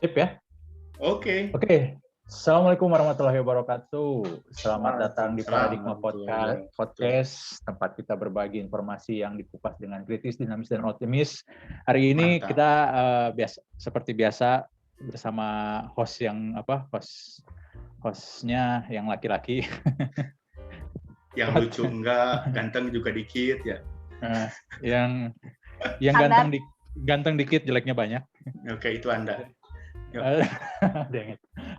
Sip ya? Oke. Oke. Assalamualaikum warahmatullahi wabarakatuh. Selamat datang di Paradigma Podcast, tempat kita berbagi informasi yang dikupas dengan kritis, dinamis, dan optimis. Hari ini Mantap. kita seperti biasa bersama hostnya yang laki-laki. Yang lucu enggak, ganteng juga dikit ya. Yang ganteng dikit, jeleknya banyak. Oke, itu Anda.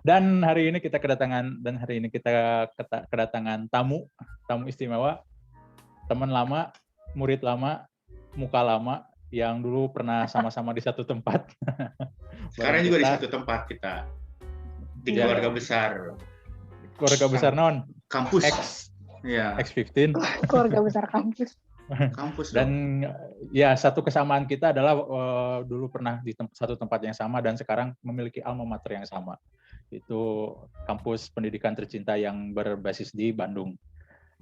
Dan hari ini kita kedatangan tamu istimewa, teman lama, murid lama, muka lama yang dulu pernah sama-sama di satu tempat. Sekarang juga di satu tempat kita. Di keluarga besar. Keluarga besar non? Kampus. X15. Keluarga besar kampus. Dan ya satu kesamaan kita adalah dulu pernah di satu tempat yang sama dan sekarang memiliki alma mater yang sama. Itu kampus pendidikan tercinta yang berbasis di Bandung.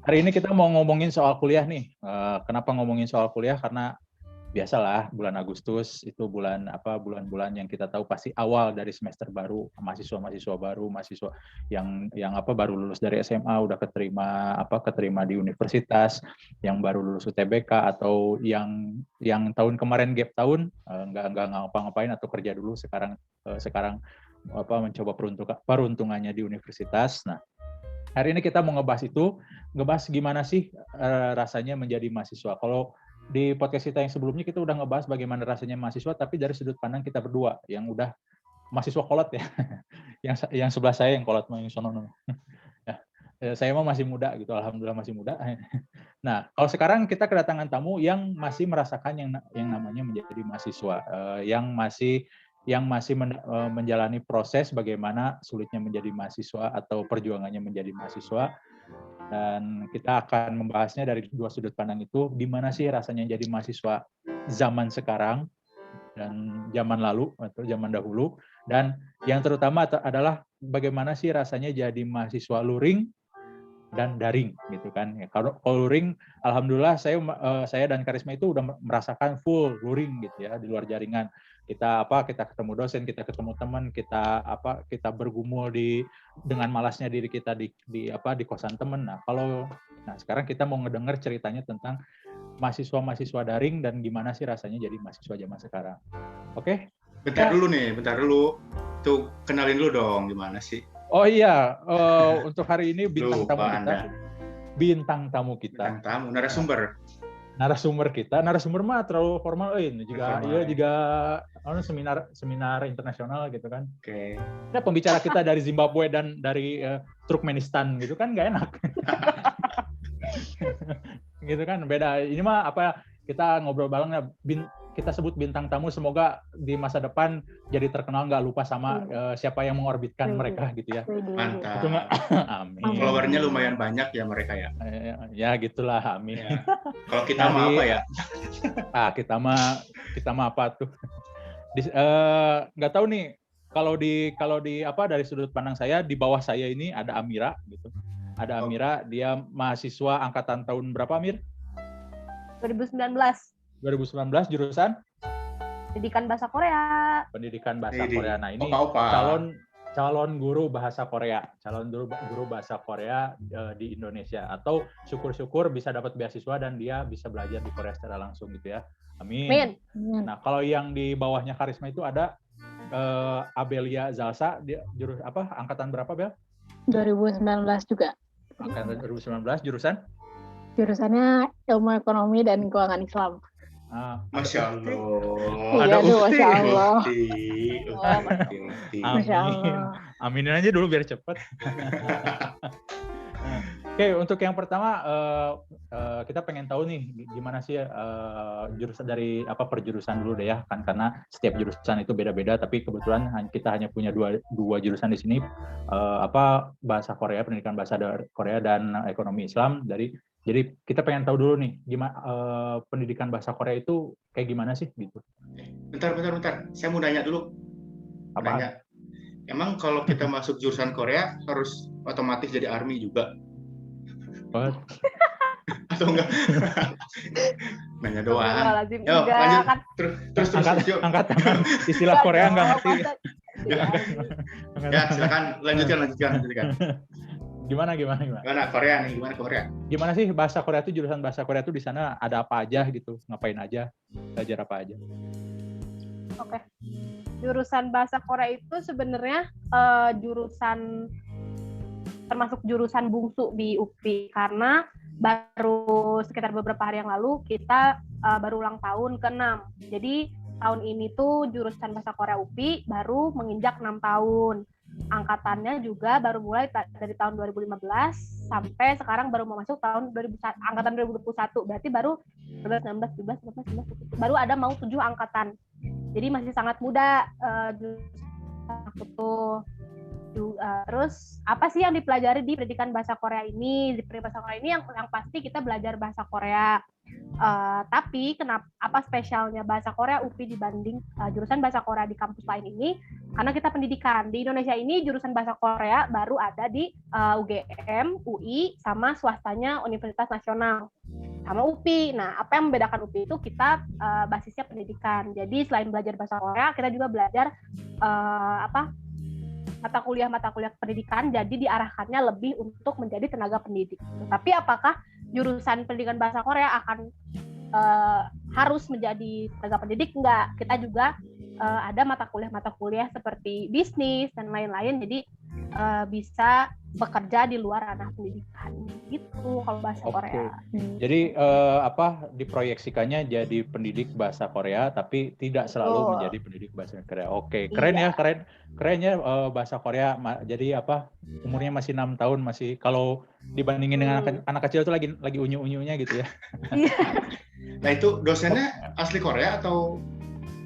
Hari ini kita mau ngomongin soal kuliah nih. Kenapa ngomongin soal kuliah? Karena biasalah bulan Agustus itu bulan-bulan yang kita tahu pasti awal dari semester baru, mahasiswa baru, mahasiswa yang baru lulus dari SMA udah keterima di universitas, yang baru lulus UTBK atau yang tahun kemarin gap tahun nggak ngapa-ngapain atau kerja dulu sekarang mencoba peruntungannya di universitas. Nah, hari ini kita mau ngebahas gimana sih rasanya menjadi mahasiswa. Kalau di podcast kita yang sebelumnya kita udah ngebahas bagaimana rasanya mahasiswa, tapi dari sudut pandang kita berdua yang udah mahasiswa kolot ya, yang sebelah saya yang kolot, yang sono. Ya, saya mah masih muda gitu, alhamdulillah masih muda. Nah, kalau sekarang kita kedatangan tamu yang masih merasakan yang namanya menjadi mahasiswa, yang masih menjalani proses bagaimana sulitnya menjadi mahasiswa atau perjuangannya menjadi mahasiswa. Dan kita akan membahasnya dari dua sudut pandang itu, gimana sih rasanya jadi mahasiswa zaman sekarang dan zaman lalu atau zaman dahulu, dan yang terutama adalah bagaimana sih rasanya jadi mahasiswa luring dan daring gitu kan. Kalau luring, alhamdulillah saya dan Karisma itu udah merasakan full luring gitu ya, di luar jaringan. Kita ketemu dosen, kita ketemu teman, kita bergumul dengan malasnya diri kita di kosan teman. Nah, sekarang kita mau ngedenger ceritanya tentang mahasiswa daring dan gimana sih rasanya jadi mahasiswa zaman sekarang. Oke? Bentar dulu. Tuh, kenalin dulu dong gimana sih? Oh iya, untuk hari ini bintang tamu kita. Narasumber mah terlalu formal juga seminar internasional gitu kan. Oke. Nah, pembicara kita dari Zimbabwe dan dari Turkmenistan gitu kan nggak enak. Gitu kan, beda. Ini mah kita ngobrol barengnya, kita sebut bintang tamu, semoga di masa depan jadi terkenal, nggak lupa sama siapa yang mengorbitkan mereka gitu ya. Mantap. Itu amin. Followernya lumayan banyak ya mereka ya. Ya gitulah, amin. Ya. Kalau kita mah apa ya? Kita mah apa tuh? Nggak tahu nih. Kalau di dari sudut pandang saya, di bawah saya ini ada Amira gitu. Ada Amira, dia mahasiswa angkatan tahun berapa, Amir? 2019 jurusan Pendidikan Bahasa Korea. Nah, ini calon guru bahasa Korea, guru bahasa Korea di Indonesia, atau syukur-syukur bisa dapat beasiswa dan dia bisa belajar di Korea secara langsung gitu ya. Amin. Nah, kalau yang di bawahnya Karisma itu ada Abelia Zalsa, dia angkatan berapa, Bel? 2019 juga. Angkatan 2019, jurusannya Ilmu Ekonomi dan Keuangan Islam. Masya Allah. Ada Masya Allah. Masya Allah. Aminin aja dulu biar cepat. Oke, untuk yang pertama kita pengen tahu nih gimana sih jurusan dari perjurusan dulu deh ya, kan karena setiap jurusan itu beda-beda, tapi kebetulan kita hanya punya dua jurusan di sini, bahasa Korea, pendidikan bahasa Korea, dan ekonomi Islam. Jadi kita pengen tahu dulu nih gimana pendidikan bahasa Korea itu kayak gimana sih gitu. Bentar. Saya mau nanya dulu. Emang kalau kita masuk jurusan Korea harus otomatis jadi army juga? What? Atau enggak? Nanya doang. Yuk, lanjut. Terus. Angkat tangan. Istilah Korea nggak ngerti. Ya, silakan lanjutkan. Gimana? Gimana Korea nih? Gimana Korea? Gimana sih jurusan bahasa Korea itu di sana ada apa aja gitu? Ngapain aja? Belajar apa aja? Oke. Jurusan bahasa Korea itu sebenarnya jurusan termasuk jurusan bungsu di UPI karena baru sekitar beberapa hari yang lalu kita baru ulang tahun ke-6. Jadi tahun ini tuh jurusan bahasa Korea UPI baru menginjak 6 tahun. Angkatannya juga baru mulai dari tahun 2015 sampai sekarang baru mau masuk angkatan 2021. Berarti baru 19, 19, 20 baru ada mau 7 angkatan. Jadi masih sangat muda aku tuh. Terus apa sih yang dipelajari di pendidikan bahasa Korea ini? Di pendidikan bahasa Korea ini yang pasti kita belajar bahasa Korea. Tapi apa spesialnya bahasa Korea UPI dibanding jurusan bahasa Korea di kampus lain ini? Karena kita pendidikan di Indonesia ini jurusan bahasa Korea baru ada di UGM, UI, sama swastanya Universitas Nasional, sama UPI. Nah, apa yang membedakan UPI itu kita basisnya pendidikan. Jadi selain belajar bahasa Korea, kita juga belajar mata kuliah pendidikan. Jadi diarahkannya lebih untuk menjadi tenaga pendidik. Tapi apakah jurusan pendidikan bahasa Korea akan harus menjadi tenaga pendidik? Enggak. Kita juga ada mata kuliah seperti bisnis dan lain-lain. Jadi bisa bekerja di luar ranah pendidikan gitu kalau bahasa Korea. Jadi diproyeksikannya jadi pendidik bahasa Korea tapi tidak selalu menjadi pendidik bahasa Korea. Oke, keren ya, keren ya bahasa Korea. Jadi umurnya masih 6 tahun, masih kalau dibandingin dengan anak kecil itu lagi unyu-unyunya gitu ya. Iya. Nah, itu dosennya asli Korea atau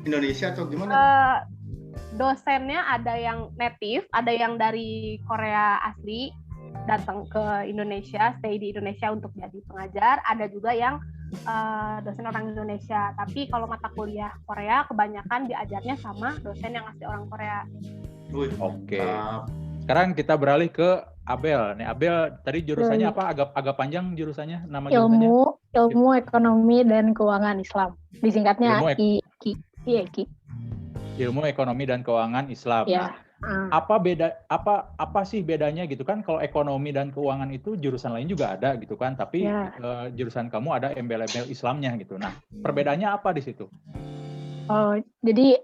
Indonesia atau gimana? Dosennya ada yang native, ada yang dari Korea asli datang ke Indonesia, stay di Indonesia untuk jadi pengajar, ada juga yang dosen orang Indonesia. Tapi kalau mata kuliah Korea kebanyakan diajarnya sama dosen yang asli orang Korea. Oke. Sekarang kita beralih ke Abel. Nih Abel tadi jurusannya apa? Agak panjang jurusannya, nama jurusannya? Ilmu Ekonomi dan Keuangan Islam. Disingkatnya IEKI. Ilmu Ekonomi dan Keuangan Islam. Ya. Nah, apa sih bedanya gitu kan? Kalau ekonomi dan keuangan itu jurusan lain juga ada gitu kan, tapi jurusan kamu ada embel-embel Islamnya gitu. Nah, perbedaannya apa di situ? Oh, jadi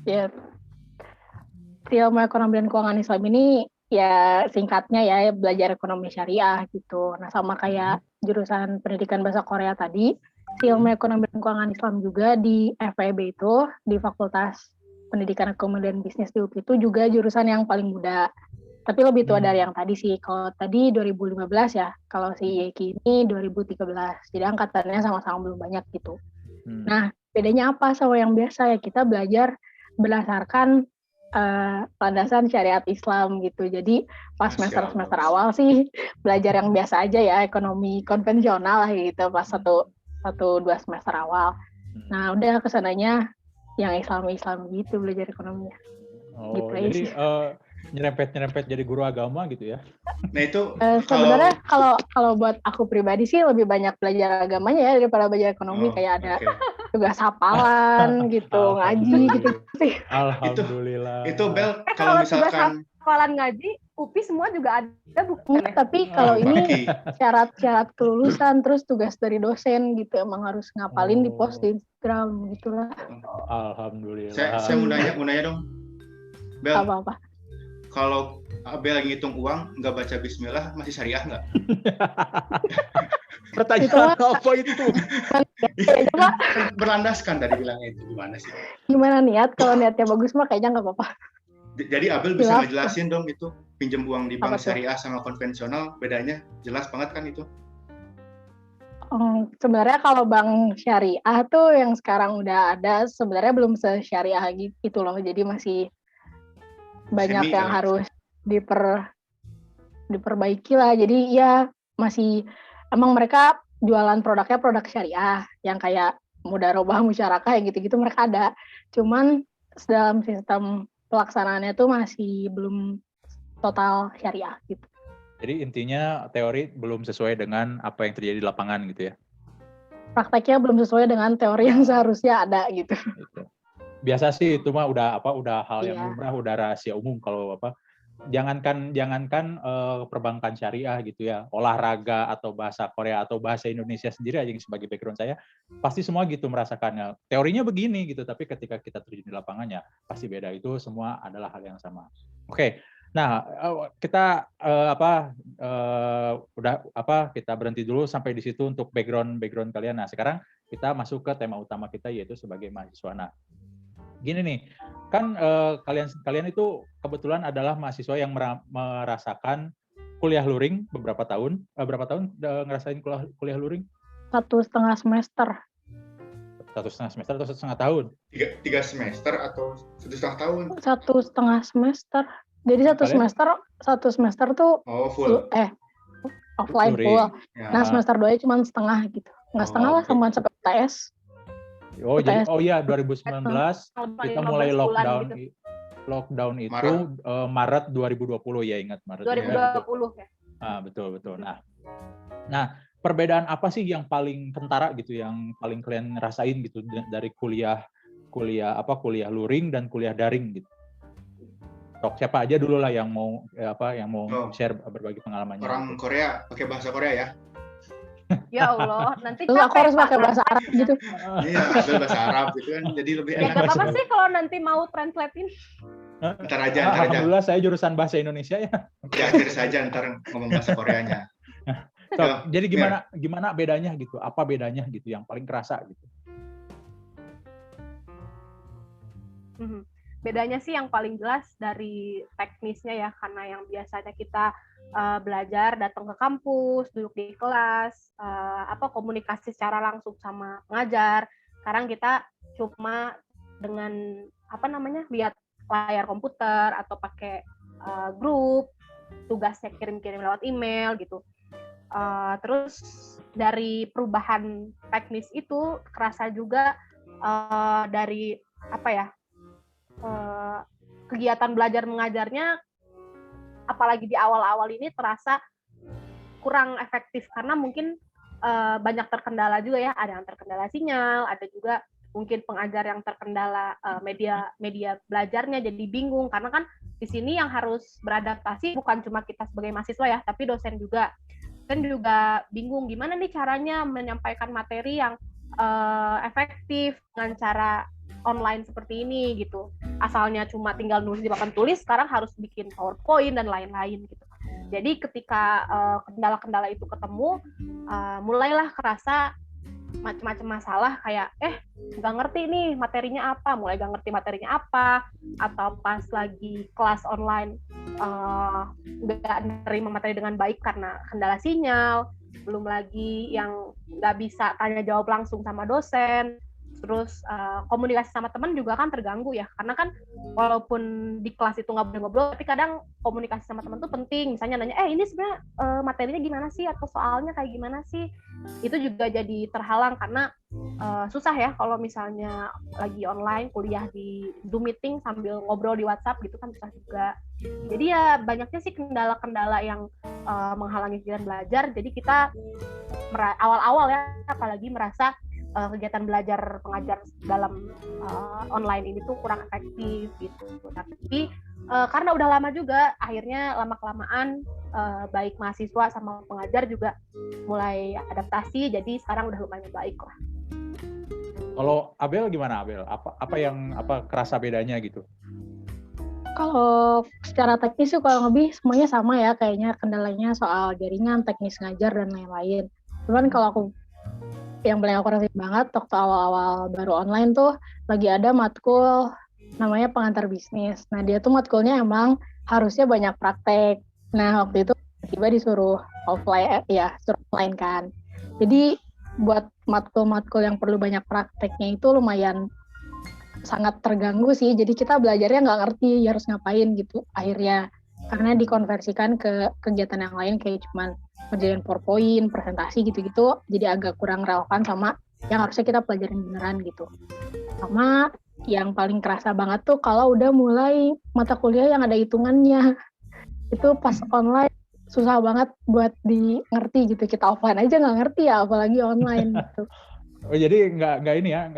ya ilmu Ekonomi dan Keuangan Islam ini ya singkatnya ya belajar ekonomi syariah gitu. Nah, sama kayak jurusan pendidikan bahasa Korea tadi, ilmu Ekonomi dan Keuangan Islam juga di FEB itu di Fakultas Pendidikan Ekonomi dan Bisnis di UPI itu juga jurusan yang paling muda. Tapi lebih tua dari yang tadi sih. Kalau tadi 2015 ya, kalau si IEKI ini 2013. Jadi angkatannya sama-sama belum banyak gitu. Nah, bedanya apa sama yang biasa ya? Kita belajar berdasarkan landasan syariat Islam gitu. Jadi pas semester awal sih belajar yang biasa aja ya, ekonomi konvensional lah gitu pas 1-2 semester awal. Nah, udah kesananya yang Islam gitu belajar ekonominya. Oh, gitu jadi nyerempet jadi guru agama gitu ya? Nah itu sebenarnya kalau buat aku pribadi sih lebih banyak belajar agamanya ya daripada belajar ekonomi. Kayak ada tugas hafalan gitu, ngaji gitu sih. Alhamdulillah. Itu Bel kalau misalkan hafalan ngaji, UPI semua juga ada bukunya. Tapi kalau ini syarat kelulusan terus tugas dari dosen gitu emang harus ngapalin di post di Instagram gitulah. Alhamdulillah. Saya mau nanya dong. Bel. Apa? Kalau Abel ngitung uang nggak baca Bismillah masih syariah nggak? Pertanyaan apa itu tuh? Berlandaskan tadi bilangnya itu gimana sih? Gimana niat? Kalau niatnya bagus mah kayaknya nggak apa-apa. Jadi Abel bisa ngejelasin dong itu pinjam uang di bank syariah sama konvensional bedanya jelas banget kan itu? Sebenarnya kalau bank syariah tuh yang sekarang udah ada sebenarnya belum se-syariah gitu loh. Jadi masih banyak yang harus diperbaiki lah. Jadi ya masih emang mereka jualan produknya produk syariah yang kayak mudharabah musyarakah yang gitu-gitu mereka ada. Cuman dalam sistem pelaksanaannya tuh masih belum total syariah gitu. Jadi intinya teori belum sesuai dengan apa yang terjadi di lapangan gitu ya? Prakteknya belum sesuai dengan teori yang seharusnya ada gitu. biasa sih itu mah udah hal yang Iya. lumrah, udah rahasia umum kalau jangankan perbankan syariah gitu ya, olahraga atau bahasa Korea atau bahasa Indonesia sendiri aja yang sebagai background saya, pasti semua gitu merasakannya. Teorinya begini gitu, tapi ketika kita terjun di lapangannya pasti beda. Itu semua adalah hal yang sama. Oke. Nah, kita kita berhenti dulu sampai di situ untuk background kalian. Nah, sekarang kita masuk ke tema utama kita, yaitu sebagai mahasiswa. Nah, gini nih, kan kalian itu kebetulan adalah mahasiswa yang merasakan kuliah luring berapa tahun ngerasain kuliah luring? 1,5 semester. 1,5 semester atau 1,5 tahun? 3 semester atau 1,5 tahun? 1,5 semester. Jadi satu semester tuh full. Offline luring. full. Ya. Nah, semester 2 cuma setengah gitu. Nggak setengah lah, sama sampai UTS. Jadi 2019 kita mulai lockdown gitu. Lockdown itu Maret 2020 ya, ingat Maret 2020 ya. Betul. Nah, perbedaan apa sih yang paling kentara gitu, yang paling kalian rasain gitu dari kuliah luring dan kuliah daring gitu? Siapa aja dulu lah yang mau share berbagi pengalamannya. Orang Korea pakai bahasa Korea ya. Ya Allah, nanti Terus aku harus pakai bahasa Arab gitu. Iya, ambil bahasa Arab gitu kan, jadi lebih Ya enak. nggak apa-apa sih kalau nanti mau translatein. Ntar aja. Alhamdulillah saya jurusan bahasa Indonesia ya. Ya, akhir saja ntar ngomong bahasa Koreanya. Jadi gimana bedanya gitu? Apa bedanya gitu yang paling kerasa gitu? Bedanya sih yang paling jelas dari teknisnya ya, karena yang biasanya kita belajar datang ke kampus, duduk di kelas, komunikasi secara langsung sama pengajar. Sekarang kita cuma dengan lihat layar komputer atau pakai grup, tugasnya kirim-kirim lewat email gitu. Terus dari perubahan teknis itu kerasa juga dari kegiatan belajar mengajarnya, apalagi di awal-awal ini terasa kurang efektif karena mungkin banyak terkendala juga ya, ada yang terkendala sinyal, ada juga mungkin pengajar yang terkendala media belajarnya jadi bingung, karena kan di sini yang harus beradaptasi bukan cuma kita sebagai mahasiswa ya, tapi dosen juga bingung gimana nih caranya menyampaikan materi yang efektif dengan cara online seperti ini gitu. Asalnya cuma tinggal nulis di papan tulis, sekarang harus bikin PowerPoint dan lain-lain gitu. Jadi ketika kendala-kendala itu ketemu, mulailah kerasa macam-macam masalah, kayak nggak ngerti nih materinya apa, atau pas lagi kelas online nggak nerima materi dengan baik karena kendala sinyal, belum lagi yang nggak bisa tanya jawab langsung sama dosen. Terus komunikasi sama teman juga kan terganggu ya, karena kan walaupun di kelas itu nggak boleh ngobrol, tapi kadang komunikasi sama teman tuh penting. Misalnya nanya, ini sebenarnya materinya gimana sih, atau soalnya kayak gimana sih? Itu juga jadi terhalang karena susah ya kalau misalnya lagi online kuliah di Zoom meeting sambil ngobrol di WhatsApp gitu kan susah juga. Jadi ya banyaknya sih kendala-kendala yang menghalangi kegiatan belajar. Jadi kita awal-awal ya apalagi merasa kegiatan belajar pengajar dalam online ini tuh kurang efektif gitu. Tapi karena udah lama juga, akhirnya lama-kelamaan baik mahasiswa sama pengajar juga mulai adaptasi, jadi sekarang udah lumayan baik lah. Kalau Abel gimana, Abel? Apa yang kerasa bedanya gitu? Kalau secara teknis sih kalau lebih semuanya sama ya, kayaknya kendalanya soal jaringan, teknis ngajar dan lain-lain. Cuman kalau aku yang paling aku rasain banget waktu awal-awal baru online tuh lagi ada matkul namanya pengantar bisnis. Nah dia tuh matkulnya emang harusnya banyak praktek. Nah waktu itu tiba disuruh offline suruh online kan. Jadi buat matkul-matkul yang perlu banyak prakteknya itu lumayan sangat terganggu sih. Jadi kita belajarnya nggak ngerti harus ngapain gitu akhirnya, karena dikonversikan ke kegiatan yang lain kayak cuman kerjaan PowerPoint, presentasi gitu-gitu, jadi agak kurang relevan sama yang harusnya kita pelajarin beneran gitu. Sama yang paling kerasa banget tuh kalau udah mulai mata kuliah yang ada hitungannya. Itu pas online susah banget buat di ngerti gitu. Kita offline aja nggak ngerti ya, apalagi online gitu. Oh jadi nggak ini ya,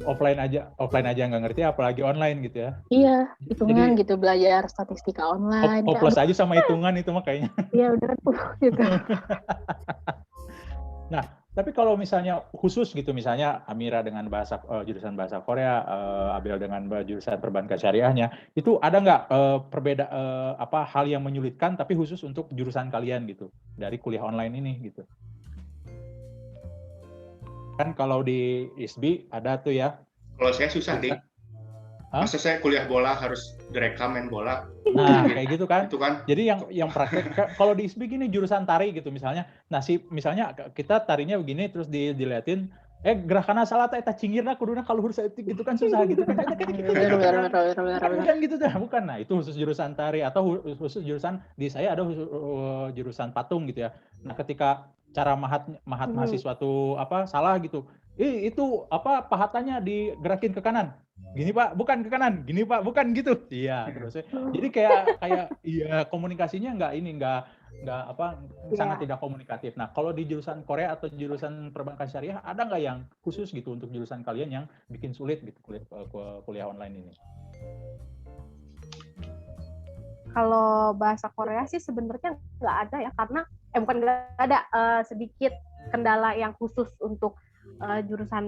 offline aja nggak ngerti, apalagi online gitu ya. Iya, hitungan Jadi, gitu, belajar statistika online. hopeless aja sama hitungan itu mah kayaknya. Iya udah gitu. Nah, tapi kalau misalnya khusus gitu, misalnya Amira dengan jurusan bahasa Korea, Abel dengan jurusan perbankan syariahnya, itu ada nggak hal yang menyulitkan tapi khusus untuk jurusan kalian gitu dari kuliah online ini gitu? Kan kalau di ISBI ada tuh ya. Kalau saya susah deh. Masa saya kuliah bola harus direkam main bola. Nah, kayak gitu kan. Itu kan. Jadi yang praktek kalau di ISBI gini jurusan tari gitu misalnya. Nah, misalnya kita tarinya begini terus diliatin gerakannya salah eta cingirna kuduna kalau harus gitu kan susah gitu kan. Kan gitu dah, bukan. Nah, itu khusus jurusan tari atau khusus jurusan di saya ada jurusan patung gitu ya. Nah, ketika cara mahat mahasiswa tuh salah gitu. Itu pahatannya digerakin ke kanan. Gini Pak, bukan ke kanan. Gini Pak, bukan gitu. Iya, terus jadi kayak iya komunikasinya sangat tidak komunikatif. Nah, kalau di jurusan Korea atau jurusan perbankan syariah ada nggak yang khusus gitu untuk jurusan kalian yang bikin sulit gitu kuliah online ini? Kalau bahasa Korea sih sebenarnya nggak ada ya, karena bukan nggak ada, sedikit kendala yang khusus untuk jurusan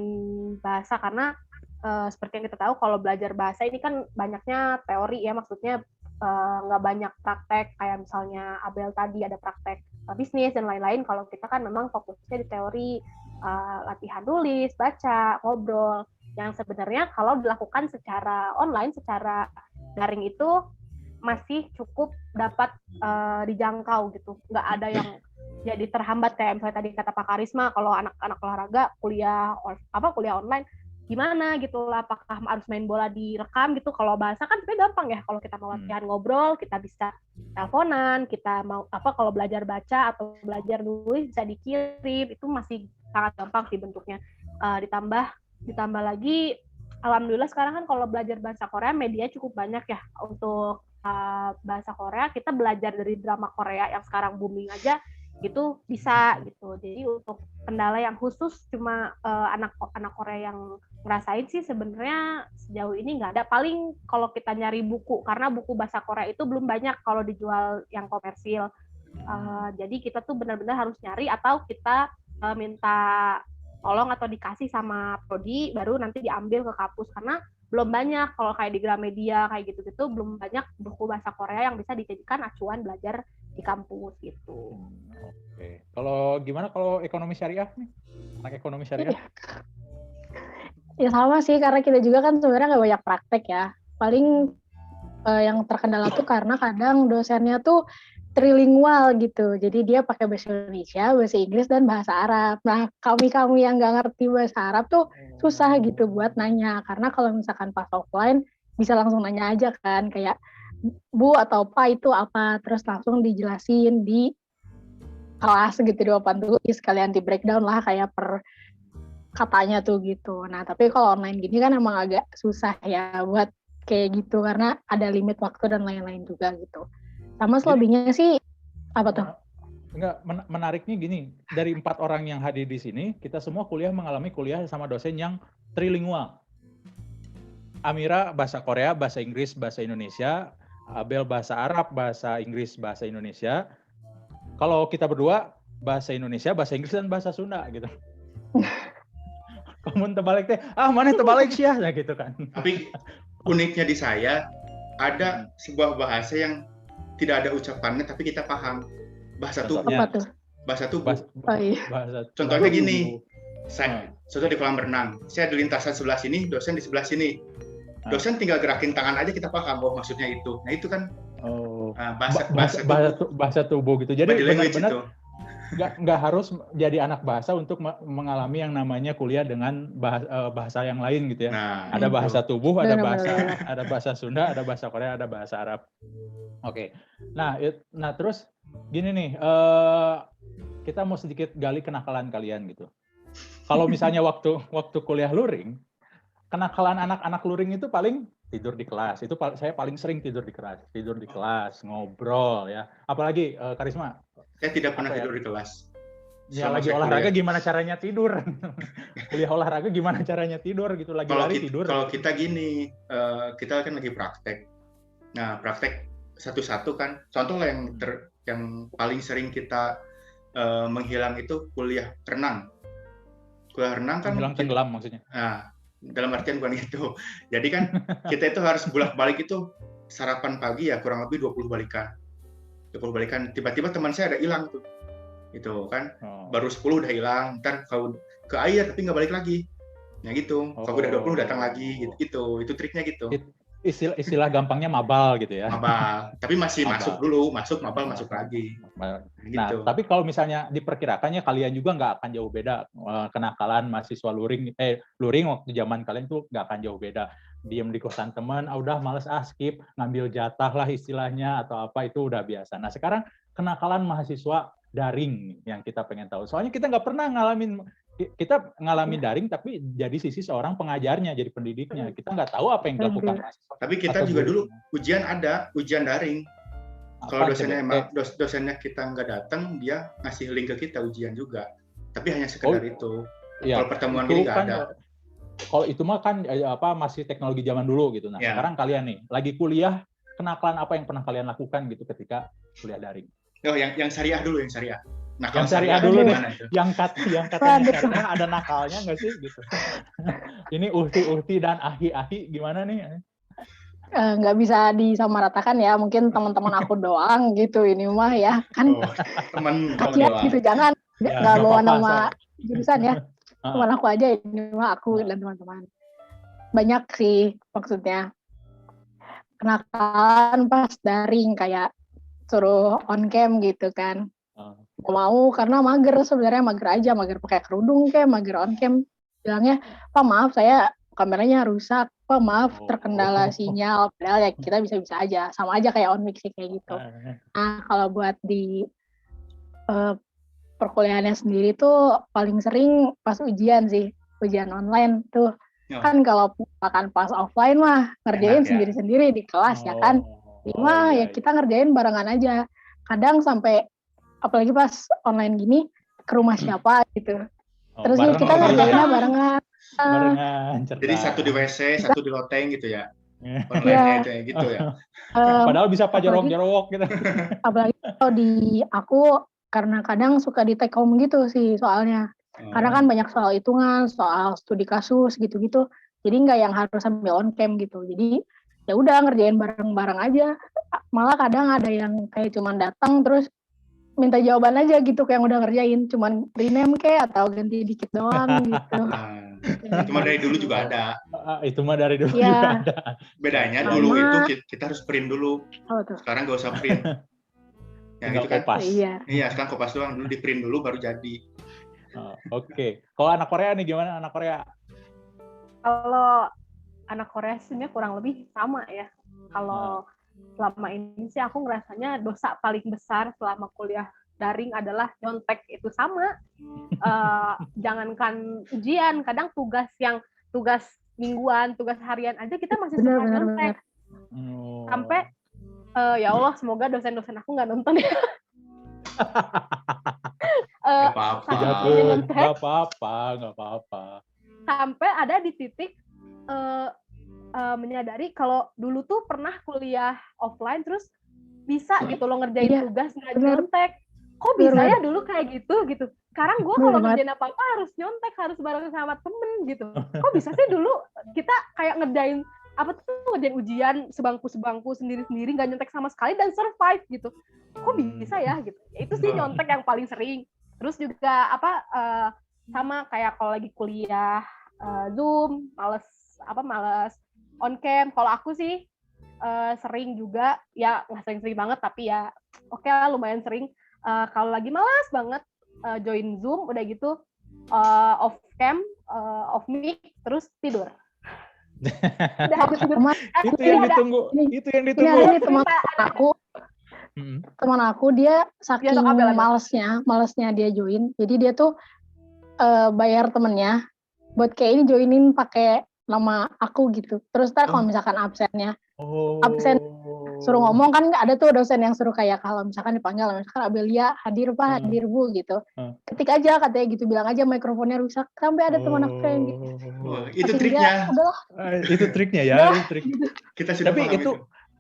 bahasa, karena seperti yang kita tahu kalau belajar bahasa ini kan banyaknya teori ya, maksudnya nggak banyak praktek, kayak misalnya Abel tadi ada praktek bisnis dan lain-lain. Kalau kita kan memang fokusnya di teori, latihan tulis, baca, ngobrol, yang sebenarnya kalau dilakukan secara online, secara daring itu masih cukup dapat dijangkau gitu, nggak ada yang jadi terhambat kayak misalnya tadi kata Pak Karisma, kalau anak-anak olahraga kuliah online gimana gitu lah, apakah harus main bola direkam gitu. Kalau bahasa kan sebenarnya gampang ya, kalau kita mau latihan ngobrol kita bisa teleponan, kita mau kalau belajar baca atau belajar nulis bisa dikirim, itu masih sangat gampang sih bentuknya. Ditambah lagi alhamdulillah sekarang kan kalau belajar bahasa Korea media cukup banyak ya untuk bahasa Korea. Kita belajar dari drama Korea yang sekarang booming aja gitu bisa gitu. Jadi untuk kendala yang khusus cuma anak Korea yang ngerasain sih sebenarnya sejauh ini nggak ada. Paling kalau kita nyari buku, karena buku bahasa Korea itu belum banyak kalau dijual yang komersil. Jadi kita tuh benar-benar harus nyari atau kita minta tolong atau dikasih sama prodi, baru nanti diambil ke kampus, karena belum banyak kalau kayak di Gramedia kayak gitu-gitu, belum banyak buku bahasa Korea yang bisa dijadikan acuan belajar di kampus gitu. Oke. Kalau gimana kalau ekonomi syariah nih? Anak ekonomi syariah? Ya sama sih, karena kita juga kan sebenarnya nggak banyak praktek ya. Paling yang terkendala tuh karena kadang dosennya tuh trilingual gitu. Jadi dia pakai bahasa Indonesia, bahasa Inggris, dan bahasa Arab. Nah, kami yang nggak ngerti bahasa Arab tuh susah gitu buat nanya. Karena kalau misalkan pas offline, bisa langsung nanya aja kan. Kayak, Bu atau Pak itu apa? Terus langsung dijelasin di kelas gitu, di papan tulis. Sekalian di breakdown lah kayak per katanya tuh gitu. Nah, tapi kalau online gini kan emang agak susah ya buat kayak gitu. Karena ada limit waktu dan lain-lain juga gitu. Sama selebihnya sih apa tuh? Enggak, menariknya gini, dari 4 orang yang hadir di sini, kita semua mengalami kuliah sama dosen yang trilingual. Amira bahasa Korea, bahasa Inggris, bahasa Indonesia, Abel bahasa Arab, bahasa Inggris, bahasa Indonesia. Kalau kita berdua bahasa Indonesia, bahasa Inggris, dan bahasa Sunda gitu. Kamu terbalik teh, mana terbalik sih ya gitu kan. Tapi uniknya di saya ada sebuah bahasa yang tidak ada ucapannya tapi kita paham. Bahasa tubuh. Apa tuh? Bahasa tubuh. Bahasa contohnya gini, contoh di kolam renang, saya di lintasan sebelah sini, dosen di sebelah sini. Dosen tinggal gerakin tangan aja kita paham, maksudnya itu. Nah itu kan bahasa tubuh gitu. Jadi benar-benar nggak harus jadi anak bahasa untuk mengalami yang namanya kuliah dengan bahasa yang lain gitu ya. Nah, ada bahasa tubuh, ada bahasa Sunda, ada bahasa Korea, ada bahasa Arab. Oke. Nah terus gini nih, kita mau sedikit gali kenakalan kalian gitu. Kalau misalnya waktu kuliah luring, kenakalan anak-anak luring itu paling tidur di kelas. Itu saya paling sering tidur di kelas, ngobrol ya. Apalagi Karisma? Saya tidak pernah tidur di kelas. Ya selama lagi saya olahraga kuliah. gimana caranya tidur? Kuliah olahraga gimana caranya tidur gitu, lagi lari tidur. Kalau kita gini, kita kan lagi praktek. Nah, praktek satu-satu kan. Contoh lah yang paling sering kita menghilang itu kuliah renang. Kuliah renang kan Hilang tenggelam maksudnya. Nah, dalam artian bukan gitu. Jadi kan kita itu harus bolak-balik itu sarapan pagi ya kurang lebih 20 balikan. 20 balikan. Tiba-tiba teman saya ada hilang tuh. Itu kan. Baru 10 udah hilang. Ntar kalau ke air tapi nggak balik lagi. Nah gitu. Kalau udah 20 datang lagi gitu. Itu triknya gitu. Istilah gampangnya mabal gitu ya. Mabal. Tapi masih Mabal. Masuk dulu, mabal masuk lagi. Nah, Gitu. tapi kalau misalnya diperkirakannya kalian juga nggak akan jauh beda kenakalan mahasiswa luring waktu zaman kalian tuh nggak akan jauh beda. Diem di kosan teman, udah males skip, ngambil jatah lah istilahnya atau apa, itu udah biasa. Nah sekarang kenakalan mahasiswa daring yang kita pengen tahu. Soalnya kita nggak pernah ngalamin daring tapi jadi sisi seorang pengajarnya, jadi pendidiknya. Kita nggak tahu apa yang dilakukan mahasiswa. Tapi kita juga dulu ujian daring. Kalau dosennya kita nggak datang, dia ngasih link ke kita ujian juga. Tapi hanya sekedar itu. Ya, kalau pertemuan ini nggak ada. Kalau itu mah kan masih teknologi zaman dulu gitu. Nah sekarang kalian nih lagi kuliah, kenakalan apa yang pernah kalian lakukan gitu ketika kuliah daring? Oh, yang syariah dulu, yang syariah. Nah, yang syariah dulu nih, yang katanya syariah ada nakalnya nggak sih gitu? Ini uhti dan ahi gimana nih? Nggak bisa disamaratakan ya, mungkin teman-teman aku doang gitu ini mah ya kan. Teman gitu, jangan nggak bawa nama jurusan ya. Teman aku aja, ini mah aku dan teman-teman. Banyak sih maksudnya. Kenakalan pas daring kayak suruh on cam gitu kan. Mau karena mager pakai kerudung kayak mager on cam, bilangnya Pak maaf saya kameranya rusak, Pak maaf terkendala sinyal, padahal ya kita bisa aja, sama aja kayak on mic sih kayak gitu. Nah kalau buat di perkuliahannya sendiri tuh paling sering pas ujian online tuh. Kan kalau misalkan pas offline mah ngerjain sendiri-sendiri di kelas ya kan. Ya kita ngerjain barengan aja, kadang sampai apalagi pas online gini ke rumah siapa gitu. Terus kita ngerjainnya barengan. Jadi satu di WC, satu di loteng gitu ya. Online-nya itu gitu ya. Padahal bisa jorok-jorok gitu. Apalagi kalau di aku karena kadang suka di take home gitu sih soalnya. Karena kan banyak soal hitungan, soal studi kasus gitu-gitu. Jadi nggak yang harus sambil on cam gitu. Jadi ya udah ngerjain bareng-bareng aja. Malah kadang ada yang kayak cuman datang terus minta jawaban aja gitu kayak yang udah ngerjain, cuman rename kayak atau ganti dikit doang gitu. Itu mah dari dulu juga ada. Itu mah dari dulu juga ada. Bedanya dulu itu kita harus print dulu. Sekarang nggak usah print. Yang itu kan kopas. Iya, sekarang kopas doang, dulu di print dulu baru jadi. Oke. Kalau anak Korea nih gimana anak Korea? Kalau anak Korea sebenarnya kurang lebih sama ya. Kalau selama ini sih aku ngerasanya dosa paling besar selama kuliah daring adalah nyontek. Itu sama. Jangankan ujian, kadang tugas mingguan, tugas harian aja kita masih suka nyontek. Sampai ya Allah, semoga dosen-dosen aku nggak nonton ya. Nggak apa-apa. Sampai ada di titik menyadari kalau dulu tuh pernah kuliah offline terus bisa gitu lo ngerjain tugas nggak nyontek. Kok bisa ya dulu kayak gitu. Sekarang gue kalau ngerjain apa-apa harus nyontek, harus bareng sama temen gitu. Kok bisa sih dulu kita kayak ngerjain ujian sebangku sendiri-sendiri nggak nyontek sama sekali dan survive gitu. Kok bisa ya gitu. Itu sih nyontek yang paling sering. Terus juga sama kayak kalau lagi kuliah Zoom, males on cam. Kalau aku sih sering juga, ya nggak sering-sering banget, tapi ya oke lah, lumayan sering. Kalau lagi malas banget join Zoom, udah gitu off cam, off mic, terus tidur. Itu yang ditunggu. Ini teman aku dia saking malesnya dia join, jadi dia tuh bayar temennya buat kayak ini joinin pakai nama aku gitu. Terus kalau misalkan absen suruh ngomong kan ada tuh dosen yang suruh kayak kalau misalkan dipanggil, misalkan Abelia hadir Pak, hadir Bu gitu. Ketik aja katanya gitu, bilang aja mikrofonnya rusak. Sampai ada teman aku yang gitu. Itu Tapi triknya. udahlah. Itu triknya ya, itu trik. Kita sudah Tapi paham itu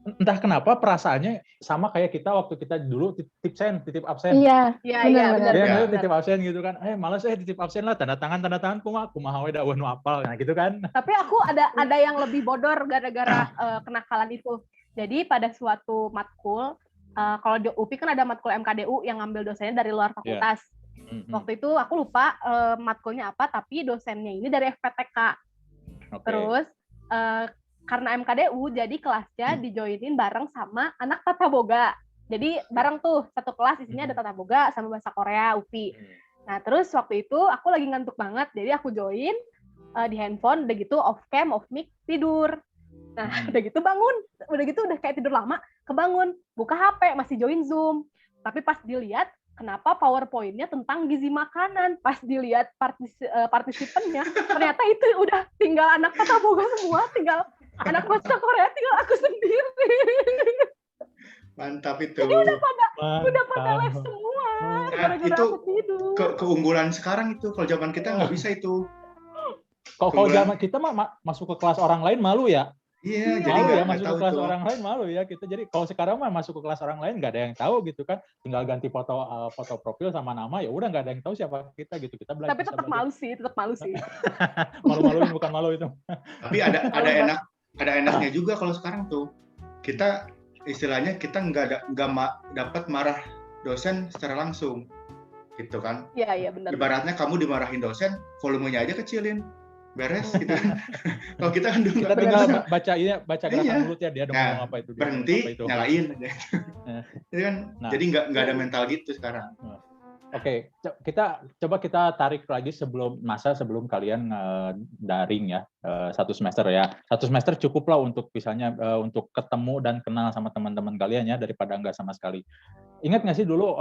entah kenapa perasaannya sama kayak kita waktu kita dulu titip absen. Iya, benar. Ya, titip absen gitu kan. Malas titip absen lah, tanda tangan kumaha we da nu apal. Nah, gitu kan. Tapi aku ada yang lebih bodor gara-gara kenakalan itu. Jadi pada suatu matkul, kalau di UPI kan ada matkul MKDU yang ngambil dosennya dari luar fakultas. Waktu itu aku lupa matkulnya apa, tapi dosennya ini dari FPTK. Terus karena MKDU, jadi kelasnya dijoinin bareng sama anak tata boga. Jadi bareng tuh, satu kelas isinya ada tata boga sama bahasa Korea, UPI. Nah, terus waktu itu aku lagi ngantuk banget, jadi aku join di handphone, udah gitu off cam, off mic, tidur. Nah, udah gitu bangun, udah kayak tidur lama, kebangun, buka HP, masih join Zoom. Tapi pas dilihat, kenapa PowerPoint-nya tentang gizi makanan? Pas dilihat partisipannya, ternyata itu udah tinggal anak tata boga semua, tinggal anak bahasa Korea, tinggal aku sendiri. Mantap itu. Jadi udah pada les semua. Gara-gara itu aku tidur. Keunggulan sekarang itu. Kalau zaman kita nggak bisa itu. Kalau zaman kita mah masuk ke kelas orang lain malu ya. Iya, jadi nggak masuk ke kelas orang lain malu ya kita. Jadi kalau sekarang mah masuk ke kelas orang lain nggak ada yang tahu gitu kan. Tinggal ganti foto profil sama nama, ya udah nggak ada yang tahu siapa kita gitu. Kita belajar. Tapi tetap malu sih. Malu-maluin bukan malu itu. Tapi ada enaknya juga kalau sekarang tuh. Kita istilahnya kita nggak dapat marah dosen secara langsung, gitu kan? Iya benar. Ibaratnya kamu dimarahin dosen, volumenya aja kecilin, beres gitu kan? Kalau kita kan dulu kita tinggal baca gerakan mulut ya, dia ngomong apa itu. Berhenti, nyalain aja. Itu kan, jadi nggak ada mental gitu sekarang. Oke, coba kita tarik lagi sebelum kalian daring ya, 1 semester ya. 1 semester cukup lah untuk misalnya untuk ketemu dan kenal sama teman-teman kalian ya, daripada nggak sama sekali. Ingat nggak sih dulu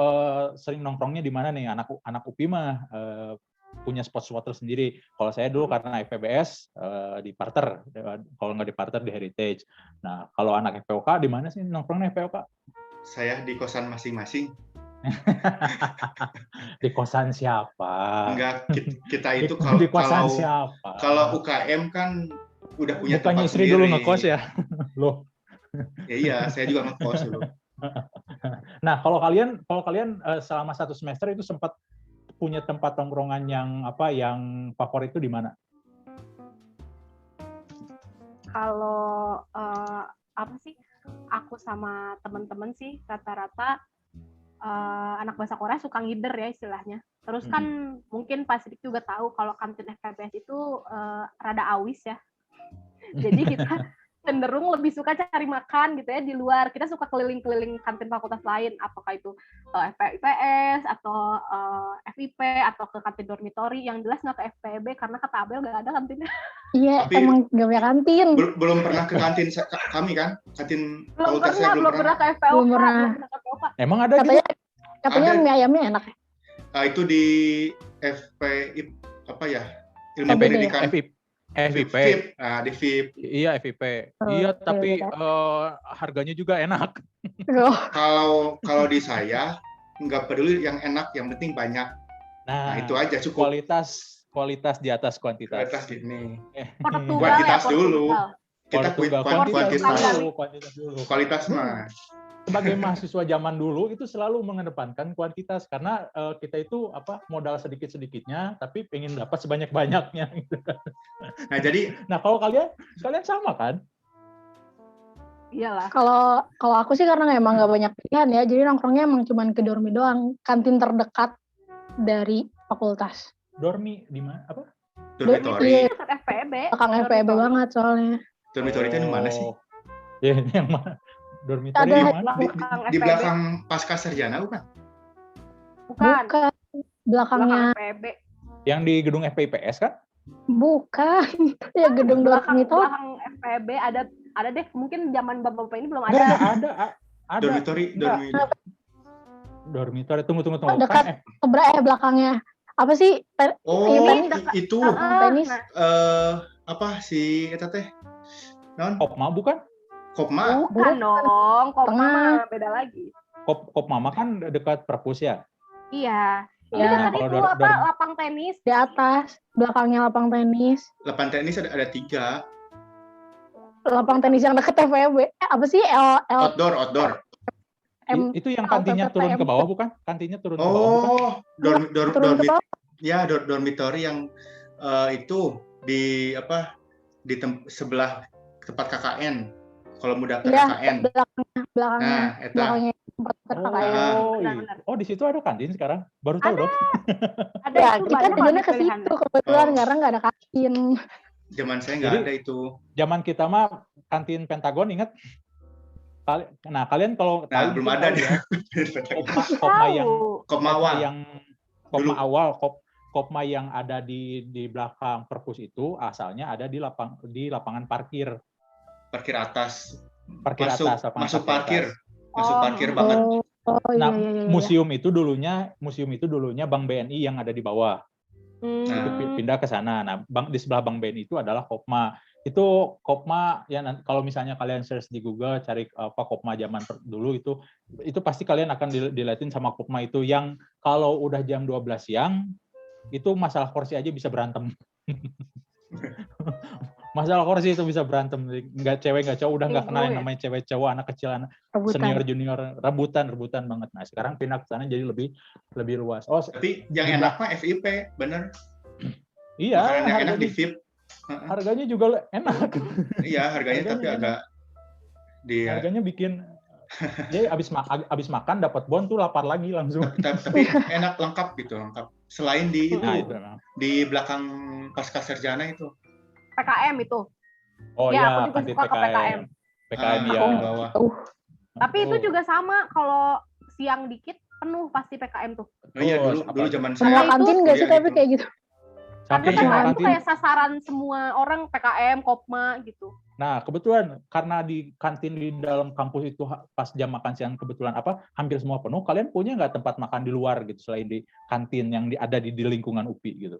sering nongkrongnya di mana nih? Anak UPI mah punya spot tersendiri. Kalau saya dulu karena FPBS di Parter, kalau nggak di Parter di Heritage. Nah, kalau anak FPOK di mana sih nongkrongnya FPOK? Saya di kosan masing-masing. Di kosan siapa? Enggak, kita itu kalau UKM kan udah punya bukannya tempat istri sendiri. Dulu ngekos ya? Loh. Ya, iya, saya juga ngekos dulu. Nah, kalau kalian selama 1 semester itu sempat punya tempat tongkrongan yang favorit itu di mana? Kalau aku sama teman-teman sih rata-rata anak bahasa Korea suka ngider ya istilahnya. Terus kan mungkin Pak Sidik juga tahu kalau kantin FPBS itu rada awis ya. Jadi kita cenderung lebih suka cari makan gitu ya di luar. Kita suka keliling-keliling kantin fakultas lain, apakah itu FPIPS atau FIP atau ke kantin dormitory. Yang jelas nggak ke FPB karena kata Abel nggak ada kantinnya. Iya, emang nggak punya kantin. Belum pernah ke kantin kami kan? Kantin fakultas saya belum pernah ke FPOK. Emang ada katanya mie ayamnya enak. Itu di FP apa ya? Ilmu pendidikan. FIP. Di FIP. Iya, FIP. Iya, tapi harganya juga enak. Kalau di saya nggak peduli yang enak, yang penting banyak. Nah itu aja cukup. Kualitas di atas kuantitas. Kualitas ini. Kuantitas dulu. Kita kuantitas dulu. Kualitas mah. Sebagai mahasiswa zaman dulu itu selalu mengedepankan kuantitas karena kita itu modal sedikit-sedikitnya tapi pengen dapat sebanyak-banyaknya gitu kan. Nah, kalau kalian sama kan? Iyalah. Kalau aku sih karena emang nggak banyak pilihan ya, jadi nongkrongnya emang cuma ke dormi doang, kantin terdekat dari fakultas. Dormi di mana? Apa? Dormitori. FPB. Belakang FPB banget soalnya. Dormitori itu di mana sih? Ya, yang mana? Dormitori di mana? Di belakang Pasca Sarjana bukan? Bukan. Belakangnya. FPB. Yang di gedung FPIPS kan? Bukan. Ya gedung dormitori. Belakang FPB ada deh. Mungkin zaman bapak-bapak ini belum ada. Ada. Dormitori. Tunggu. Dekat belakangnya. Apa sih? Itu. Tenis. Apa sih eta teh? Opma bukan? Kopma. Bukan dong, Kopma Tengah. mah beda lagi. Kop Mama kan dekat perpus ya. Iya. Ini Ya, dekat kalau itu apa lapang tenis. di atas, belakangnya lapang tenis. Lapangan tenis ada 3. Lapang tenis yang dekat TVB. Apa sih? Outdoor. Itu yang kantinnya turun ke bawah bukan? Kantinnya turun ke bawah bukan? Oh, turun ke bawah. dormitory yang itu di sebelah tempat KKN. Kalau mau daftar Iya, KKN. belakangnya. Nah, eta. Belakangnya tempat KKN. Benar-benar. Oh, di situ ada kantin sekarang. Baru tahu Ada. dong. Ada Ya, itu kita banyak tujuannya ke pilihan. situ kebetulan Oh. karena nggak ada kantin. Zaman saya nggak Jadi- ada itu. Zaman kita mah kantin Pentagon ingat? Nah, kalian kalau Nah, tahu belum mungkin ada tahu dia. ya. Kopma yang Kopmawa. Dulu. Kopma yang ada di belakang perpus itu asalnya ada di lapangan parkir. Parkir atas. Parkir Masuk atas, lapangan masuk parkir parkir. atas. Masuk Oh. parkir banget. Iya, Nah, iya. museum itu dulunya Bank BNI yang ada di bawah. Itu Nah. pindah ke sana. Nah, di sebelah Bank BNI itu adalah Kopma. Itu Kopma ya, kalau misalnya kalian search di Google cari apa Kopma zaman dulu itu pasti kalian akan dilihatin sama Kopma itu yang kalau udah jam 12 siang itu masalah kursi aja bisa berantem. Masalah kursi itu bisa berantem, nggak cewek nggak cowok, udah nggak kenal yang namanya cewek cowok, anak kecil, anak Rebutan. senior junior, rebutan banget. Nah sekarang pindah ke sana jadi lebih luas. Oh Tapi yang enak mah FIP, bener. iya, Makanan yang enak harganya, di VIP. harganya juga enak. Iya, harganya tapi Harganya agak dia. Harganya bikin, jadi abis makan dapat bon tuh lapar lagi langsung. Tapi enak, lengkap gitu, lengkap. Selain di itu, Nah itu memang. di belakang Pasca Sarjana itu. PKM itu. Oh Ya, iya, aku juga kantin suka ke PKM. PKM ya. Di bawah. Tapi itu Oh. juga sama kalau siang dikit penuh pasti PKM tuh. Oh iya, Oh, dulu zaman Semua saya. kantin nggak sih kuliah tapi gitu. kayak gitu. Karena Samping semua PKM tuh kantin. kayak sasaran semua orang PKM, Kopma gitu. Nah, kebetulan karena di kantin di dalam kampus itu pas jam makan siang kebetulan hampir semua penuh. Kalian punya nggak tempat makan di luar gitu selain di kantin yang ada di lingkungan UPI gitu?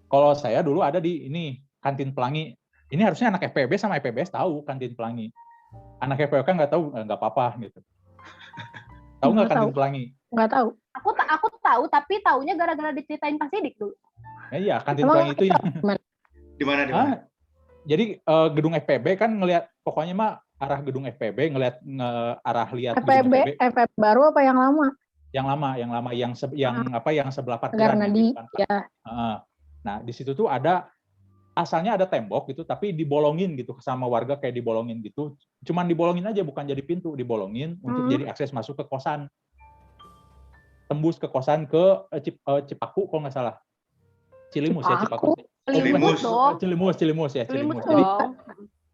Kalau saya dulu ada di ini kantin Pelangi. Ini harusnya anak FPB sama FPBS tahu kantin Pelangi. Anak FPK nggak tahu, nggak apa-apa gitu. Tahu nggak Nggak kantin tahu. Pelangi? Nggak tahu. Aku tahu tapi taunya gara-gara diceritain Pak Sidik dulu. Ya, iya, kantin Emang Pelangi itu yang Di mana? jadi gedung FPB kan ngelihat pokoknya mah arah gedung FPB ngelihat arah lihat gedung FPB FPB baru apa yang lama? yang lama yang sebelah parkiran Karena yang di depan. ya Nah, di situ tuh asalnya ada tembok gitu tapi dibolongin gitu sama warga kayak dibolongin gitu. Cuman dibolongin aja bukan jadi pintu, dibolongin untuk jadi akses masuk ke kosan. Tembus ke kosan ke Cipaku kalau nggak salah. Cilimus ya Cipaku. Cilimus dong. Cilimus ya. Cilimus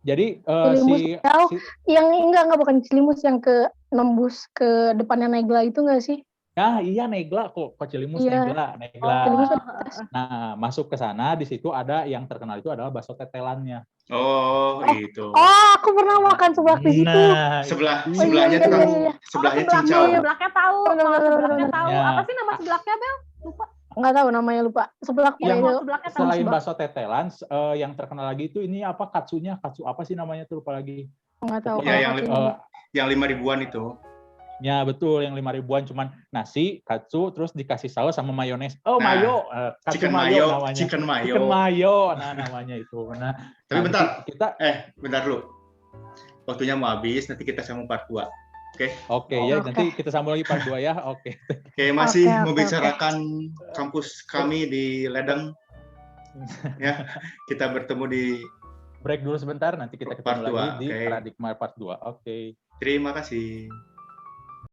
Jadi dong. Cilimus jauh. Yang enggak bukan Cilimus yang ke nembus ke depannya Negla itu enggak sih? iya Negla kok Cilimus Iya. Negla. Cilimus Oh. ada atas. Nah, masuk ke sana di situ ada yang terkenal itu adalah bakso tetelannya. Oh, itu. Oh, aku pernah makan seblak di situ. Nah, Sebelahnya iya, tukang iya. sebelahnya Seblaknya, cincau. seblaknya tahu. Kalau seblaknya tahu. Ya. Apa sih nama seblaknya, Bel? Lupa. Enggak tahu namanya lupa. Seblak Iya, itu. kalau seblaknya tahu. selain Sebab- bakso tetelan, yang terkenal lagi itu ini apa katsu apa sih namanya tuh lupa lagi. Enggak tahu. Ya, kalau yang katsunya. Yang 5 ribuan itu. Ya betul yang 5 ribuan cuman nasi, katsu terus dikasih saus sama mayones. Oh, Nah, mayo, katsu Chicken mayo mayo, namanya. chicken mayo. Chicken mayo, nah namanya itu. Nah, Tapi bentar. kita Bentar lu. Waktunya mau habis, nanti kita sambung part 2. oke ya, Oke. nanti kita sambung lagi part 2 ya. Oke. Oke, masih Oke. membicarakan kampus kami di Ledeng. Ya, kita bertemu di Break dulu sebentar, nanti kita Part ketemu lagi 2, di oke. Paradigma part 2. Oke. terima kasih.